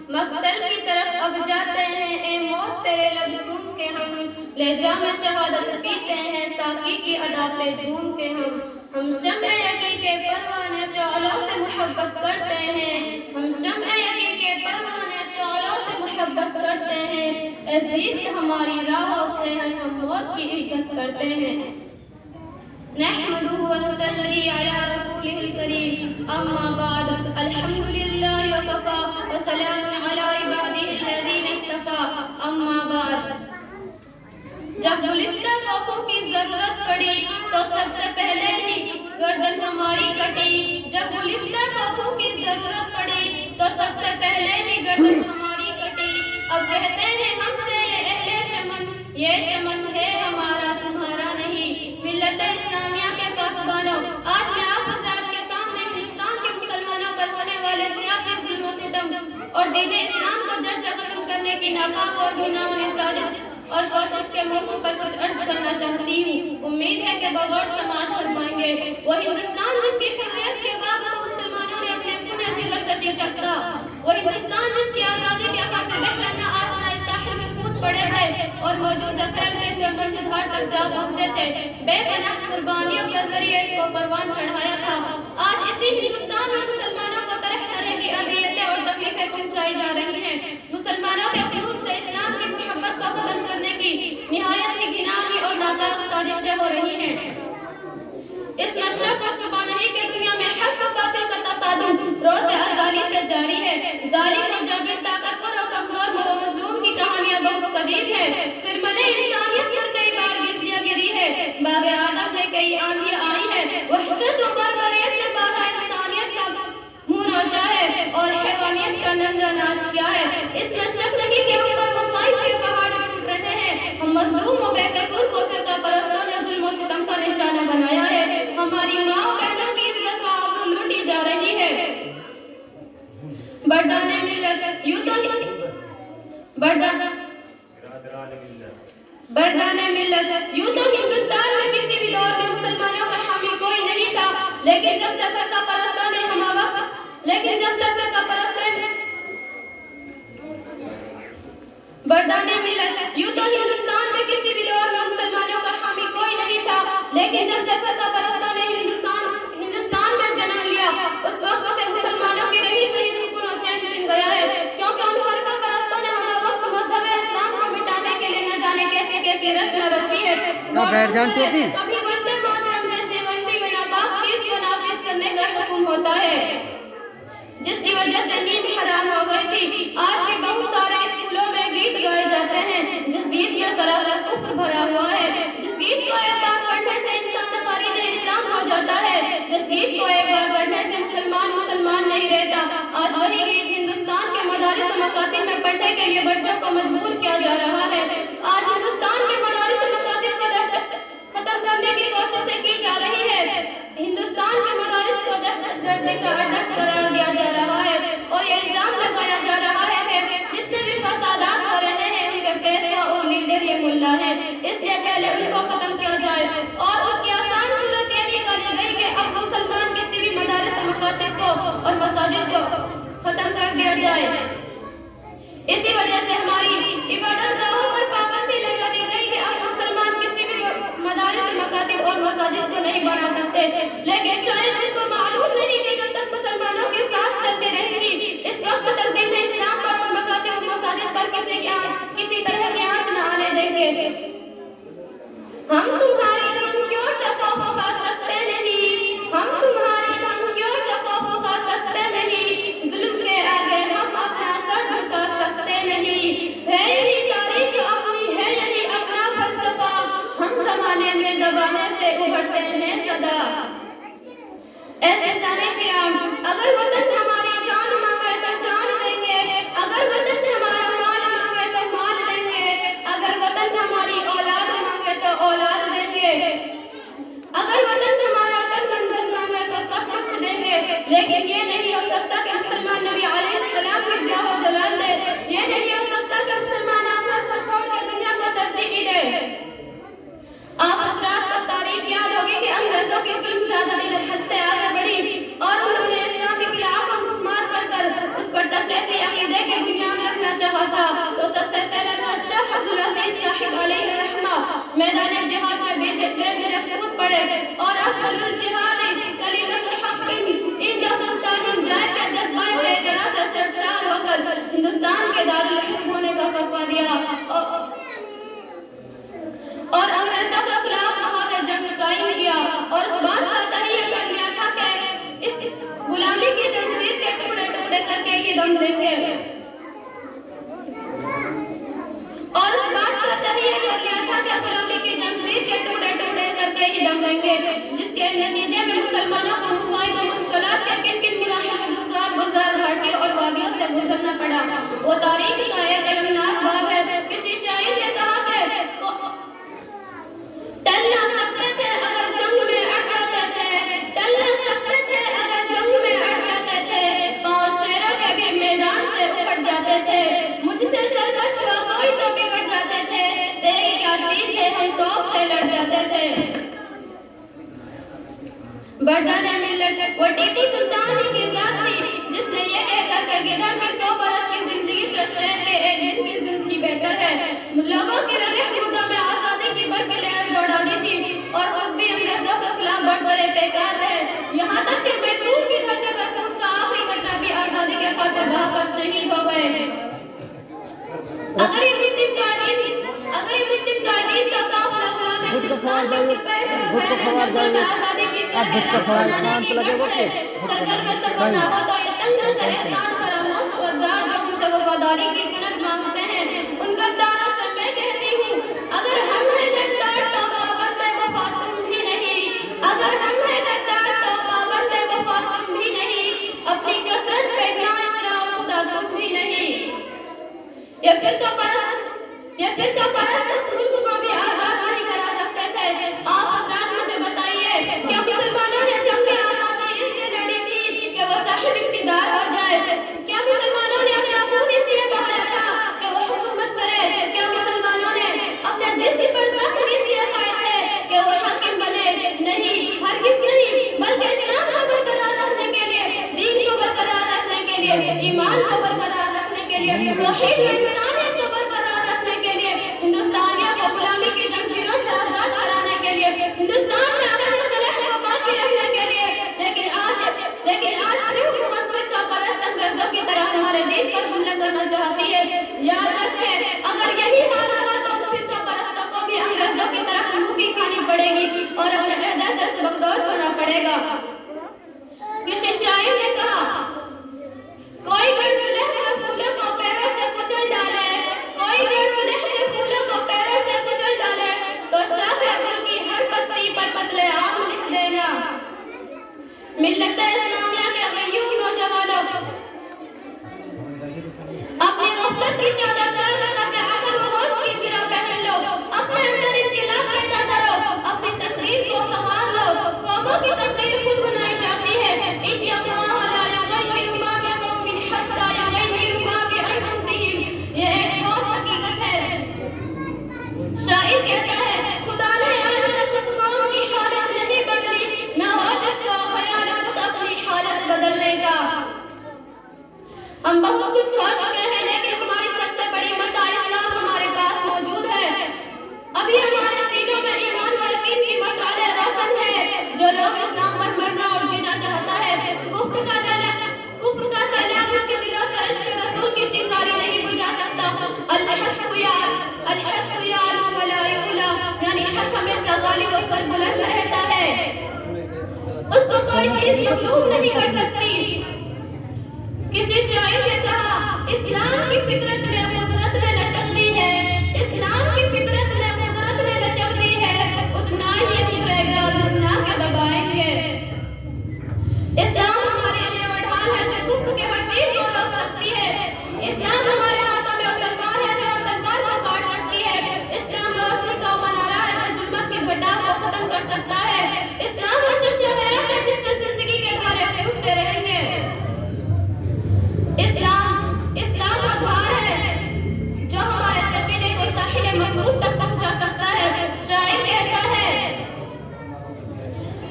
مقتل کی طرف اب جاتے ہیں، اے موت تیرے لب چوم کے ہم لے جام شہادت پیتے ہیں، ساقی کی ادا پہ جھوم کے ہم شمع یقین کے پروانے شعلوں سے محبت کرتے ہیں، ہم شمع یقین کے پروانے شعلوں سے محبت کرتے ہیں، عزیز ہماری راہوں سے ہم موت کی عزت کرتے ہیں۔ نحمده ونصلي على رسوله الكريم، أما بعد، الحمد لله وكفى وسلام على عباده الذين اصطفى، أما بعد۔ جب گلستہ کوفوں کی ضرورت پڑی تو سب سے پہلے ہی گردن ہماری کٹی، جب گلستہ کوفوں کی ضرورت پڑی تو سب سے پہلے ہی گردن ہماری کٹی، اب کہتے ہیں ہم سے یہ اہل چمن، یہ چمن ہے ہمارا تمہارا نہیں، ملت اسلامیہ کے پاسبانوں، آج میں آپ حضرات کے سامنے ہندوستان کے مسلمانوں پر ہونے والے سیاسی ظلم و ستم اور دین اسلام کو جڑ سے ختم کرنے کی ناکام اور گناہوں سازش اور کوشش کے موقع پر کچھ عرض کرنا چاہتی ہوں۔ امید ہے کہ بغور سماعت فرمائیں گے۔ وہ ہندوستان جس کی حریت کے بعد مسلمانوں نے اپنے خون جگر سے سینچا تھا، وہ ہندوستان جس کی آزادی کے خاطر بحرانہ آسنا ساحل میں کود پڑے تھے اور موجودہ پھیلتے ہوئے منجدھار تک جا پہنچے تھے، بے پناہ قربانیوں کے ذریعے اس کو پروان چڑھایا تھا، آج اسی ہندوستان میں مسلمانوں کو طرح طرح کی اذیتیں اور تکلیفیں پہنچائی جا رہی ہیں، مسلمانوں کے قلوب سے اسلام کی محبت کو ختم کرنے کی نہایت ہی گھناؤنی اور ناکام سازشیں ہو رہی ہیں۔ اس میں شک و شبہ نہیں کہ دنیا میں حق و باطل کا تصادم روز ازالی سے جاری ہے، ظالم و جابر، طاقتور و کمزور و مظلوم کی کہانیاں بہت قدیم ہے، خرمن انسانیت پر کئی بار بجلیاں گری ہے، باغ آدم میں کئی آندھیاں آئی ہے، وحشت و بربریت نے بارہ انسانیت کا منہ نوچا ہے اور حیوانیت کا ننگا ناچ کیا ہے۔ اس میں شک نہیں کہ ہم پر مصائب کے پہاڑ ٹوٹ رہے ہیں، ہم مظلوم و بے قصور کو فرقہ پرستوں نے ظلم و ستم کا نشانہ بنایا ہے، ہماری ماں و بہنوں کی عزت و آبرو لوٹی جا رہی ہے۔ بردان ملت یوں تو ہندوستان میں کسی بھی دور میں مسلمانوں کا حامی کوئی نہیں تھا، لیکن جب سے فرقہ پرستوں نے بردان ملت یوں تو ہندوستان میں کسی بھی دور میں مسلمانوں کا حامی کوئی نہیں تھا، لیکن جب سے فرقہ پرستوں نے ہندوستان میں جنم لیا، اس وقت سے مسلمانوں کی رہی صحیح سکون و چین چھن گیا ہے، کیونکہ ان فرقہ پرستوں نے ہمیں وقت مذہب اسلام کو مٹانے کے لیے نہ جانے کیسی کیسی رسم رچی ہے، کبھی وندے ماترم جیسی غلطی میں ناپاک چیز کو نافذ کرنے کا حکم ہوتا ہے، جس کی وجہ سے نیند حرام ہو گئی تھی۔ آج بھی بہت سارے اسکولوں میں گیت گائے جاتے ہیں جس گیت میں سراسر کفر بھرا ہوا ہے، جس گیت کو ایک بار پڑھنے سے انسان خارج اسلام ہو جاتا ہے، جس گیت کو ایک بار پڑھنے سے مسلمان نہیں رہتا، آج وہی گیت ہندوستان کے مدارس و مکاتب میں پڑھنے کے لیے بچوں کو مجبور کیا جا رہا ہے۔ آج ہندوستان کے مدارس و مکاتب کو دہشت ختم کرنے کی کوششیں کی جا رہی ہے، ہندوستان کے مدارس کو دہشت گردی کا اڈہ قرار دیا جا رہا ہے اور یہ الزام لگایا جا رہا ہے کہ جتنے بھی فسادات ہو رہے ہیں ان کے پیسہ اور لیڈر یہ ملا ہے، اس لیے پہلے ان کو ختم کیا جائے، اور اس کی آسان صورت یہ نکالی گئی کہ اب مسلمان کسی بھی مدارس و مکاتب کو اور مساجد کو ختم کر دیا جائے۔ اسی وجہ سے ہماری عبادت گاہوں پر پابندی لگا دی گئی کہ اب مسلمان کسی بھی مدارس و مکاتب اور مساجد کو نہیں بنا سکتے، لیکن شاید ان کو معلوم نہیں کہ جب تک مسلمانوں کی سانس چلتی رہے گی اس وقت تک دین اسلام پر اور مکاتب و مساجد پر کسی طرح کی آنچ نہ آنے دیں گے۔ ہم تمہاری دھمکیوں سے خوف کھا سکتے نہیں، ہم تمہاری دھمکیوں سے خوف کھا سکتے نہیں، ظلم کے آگے ہم اپنا سر جھکا سکتے نہیں، ہے یہی تاریخ اپنی، ہے یہی اپنا فلسفہ، ہم زمانے میں دبانے سے ابھرتے ہیں صدا۔ ایسے سارے کرام، اگر وطن ہماری جان مانگے تو جان دیں گے، اگر وطن ہمارا مال مانگے تو مال دیں گے، اگر وطن ہماری اولاد مانگے تو اولاد دیں گے، اگر وطن ہمارا تن منظر مانگے تو سب کچھ دیں گے، لیکن یہ نہیں ہو سکتا کہ مسلمان نبی علیہ السلام کی جاہ و جلال دے، یہ نہیں ہو سکتا کہ مسلمان آخرت کو چھوڑ کے دنیا کو ترجیح دے۔ آپ حضرات کو تاریخ یاد ہوگی کہ انگریزوں کی ظلم زیادتی جب حد سے آگے بڑھی اور انہوں نے اسلام کے خلاف کو مسمار کر اس پر تسلیحی عقیدے کے بنیاد میدان جہاد میں بے جھجک کود پڑے اور افضل الجہاد کلمۃ الحق ان کا سلطان جائے کا جذبہ اعتراض سے سرشار ہو کر ہندوستان کے دارالحکومت ہونے کا فتویٰ دیا اور انگریزوں کے خلاف نماز جنگ قائم کیا اور اس بات کا تہیہ کر لیا تھا کہ اس غلامی کی زنجیر کے ٹکڑے ٹکڑے کر کے یہ دم لیں گے اور اس بات کا تہیہ کر لیا تھا کہ غلامی کی زنجیر کے ٹکڑے ٹکڑے کر کے یہ دم لیں گے جس کے نتیجے میں مسلمانوں کو مصائب و مشکلات کے کن کن مراحل میں گزار گھاٹیوں اور وادیوں سے گزرنا پڑا وہ تاریخ کا ایک المناک باب ہے کسی شاعر نے کہا کہ ٹل نہ سکتے تھے اگر جنگ میں اڑ جاتے تھے ٹل نہ سکتے تھے اگر جنگ میں اڑ جاتے تھے پاؤں شیروں کے بھی میدان سے اپٹ جاتے تھے مجھ سے سرکش ہو کوئی تو بگڑ جاتے تھے تیری کیا چیز ہے ہم توپ سے لڑ جاتے تھے بردان ملت وہ ٹیپو سلطان ہی کی ذات تھی جس نے یہ کہہ کر کہ گدھر کی 100 برس کی زندگی سے شہر کے ایک دن کی زندگی بہتر ہے لوگوں کی رگے خردہ میں آزادی کی برق لہر دوڑا دی تھی اور خود بھی انگریزوں کے خلاف بڑھ بڑے بیکار ہے یہاں تک کہ میسور کی دھرتی پر ان کا آخری گھٹنا بھی آزادی کے خاطر بہا کر شہید ہو گئے اگر یہ مسلم قائدین کا قافلہ غلام ہندوستان کی پہلے آزادی کی وفاداری کی سند مانگتے ہیں ان غداروں سے میں کہتی ہوں اگر ہم ہیں غدار تو پابند وفا تم بھی نہیں اگر ہم ہیں غدار تو پابند وفا تم بھی نہیں اپنی کثرت پہ نہ اتراؤ خدا تم بھی نہیں یہ فرقہ پرست ملک کو بھی آزاد نہیں کرا سکتے تھے آپ حضرات مجھے بتائیے کیا مسلمانوں نے جنگ آزادی اس لیے لڑی تھی کہ وہ صاحب اقتدار ہو جائے کیا مسلمانوں نے اپنا خون اس لیے بہایا تھا کہ وہ حکومت کرے کیا مسلمانوں نے اپنے جسم پر زخم اس لیے کھائے تھے کہ وہ حاکم بنے نہیں ہرگز نہیں بلکہ اسلام کو برقرار رکھنے کے لیے دین کو برقرار رکھنے کے لیے ایمان کو برقرار رکھنے کے لیے توحید و انسانیت کو برقرار رکھنے کے لیے ہندوستانیوں کو غلامی کی زنجیروں سے آزاد کرانے کے لیے ہندوستان میں امن و صلح کو باقی رکھنے کے لیے لیکن آج حکومت فرقہ پرست انگریزوں کی طرح ہمارے دین پر حملہ کرنا چاہتی ہے یاد رکھیں اگر یہی حال ہوا تو فرقہ پرستوں کو بھی انگریزوں کی طرح منہ کی کھانی پڑے گی اور اپنے عہدہ سے سبکدوش ہونا پڑے گا کسی شاعر نے کہا کوئی گھر سلح کے پھولوں کو پیروں سے کچل ڈالے کوئی گھر سلح کے پھولوں کو پیروں سے کچل ڈالے تو شاخ گل کی ہر پتی پر قتل عام لکھ دینا ملت اسلامیہ کے غیور نوجوانوں اپنی غفلت کی چادر تلاش کر کے عقل و ہوش کی زرہ پہن لو اپنے اندر انقلاب پیدا کرو اپنی تقدیر کو سنوار لو قوموں کی تقدیر خود بنائی جاتی ہے ان اللہ لا یغیر ما بقوم حتی یغیروا ما بانفسہم یہ ایک بہت حقیقت ہے شاعر کہتا ہے خدا نے آج تک اس قوم کی حالت نہیں بدلی نہ ہو جس کو خیال خود اپنی حالت بدلنے کا ہم بہت کچھ ہو چکے ہیں لیکن ہماری سب سے بڑی متاع اسلام ہمارے پاس موجود ہے ابھی ہمارے سینوں میں ایمان و یقین کی مشعل روشن ہے جو لوگ اسلام پر مرنا اور جینا چاہتا ہے کفر کا سیلاب ان کے دلوں سے عشق رسول کی چنگاری نہیں بجھا سکتا الحق یعلو ولا یعلی یعنی حق ہمیشہ غالب و سربلند رہتا ہے اس کو کوئی چیز مغلوب نہیں کر سکتی کسی شاعر نے کہا اسلام کی فطرت میں قدرت نے لچک دی ہے اسلام کی فطرت میں قدرت نے لچک دی ہے اتنا ہی ابھرے گا اتنا کے دبائیں گے اسلام ہمارے لیے وہ ڈھال ہے جو کفر کے ہر تیر کو روک سکتی ہے اسلام ہمارے ہاتھوں میں وہ تلوار ہے جو ہر تلوار کو کاٹ سکتی ہے اسلام روشنی کا منارہ ہے جو ظلمت کی گھٹا کو ختم کر سکتا ہے اسلام وہ چشمہ حیات ہے جس سے زندگی کے دھارے پھوٹتے رہیں گے اسلام وہ دھار ہے جو ہمارے سفینے کو ساحل محفوظ تک پہنچا سکتا ہے شاعر کہتا ہے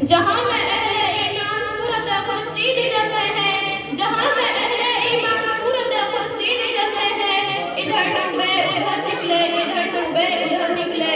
جہاں میں اہل ایمان صورت خورشید جلتے ہیں جہاں میں اہل ایمان صورت خورشید جلتے ہیں ادھر ڈوبے ادھر نکلے ادھر ڈوبے ادھر نکلے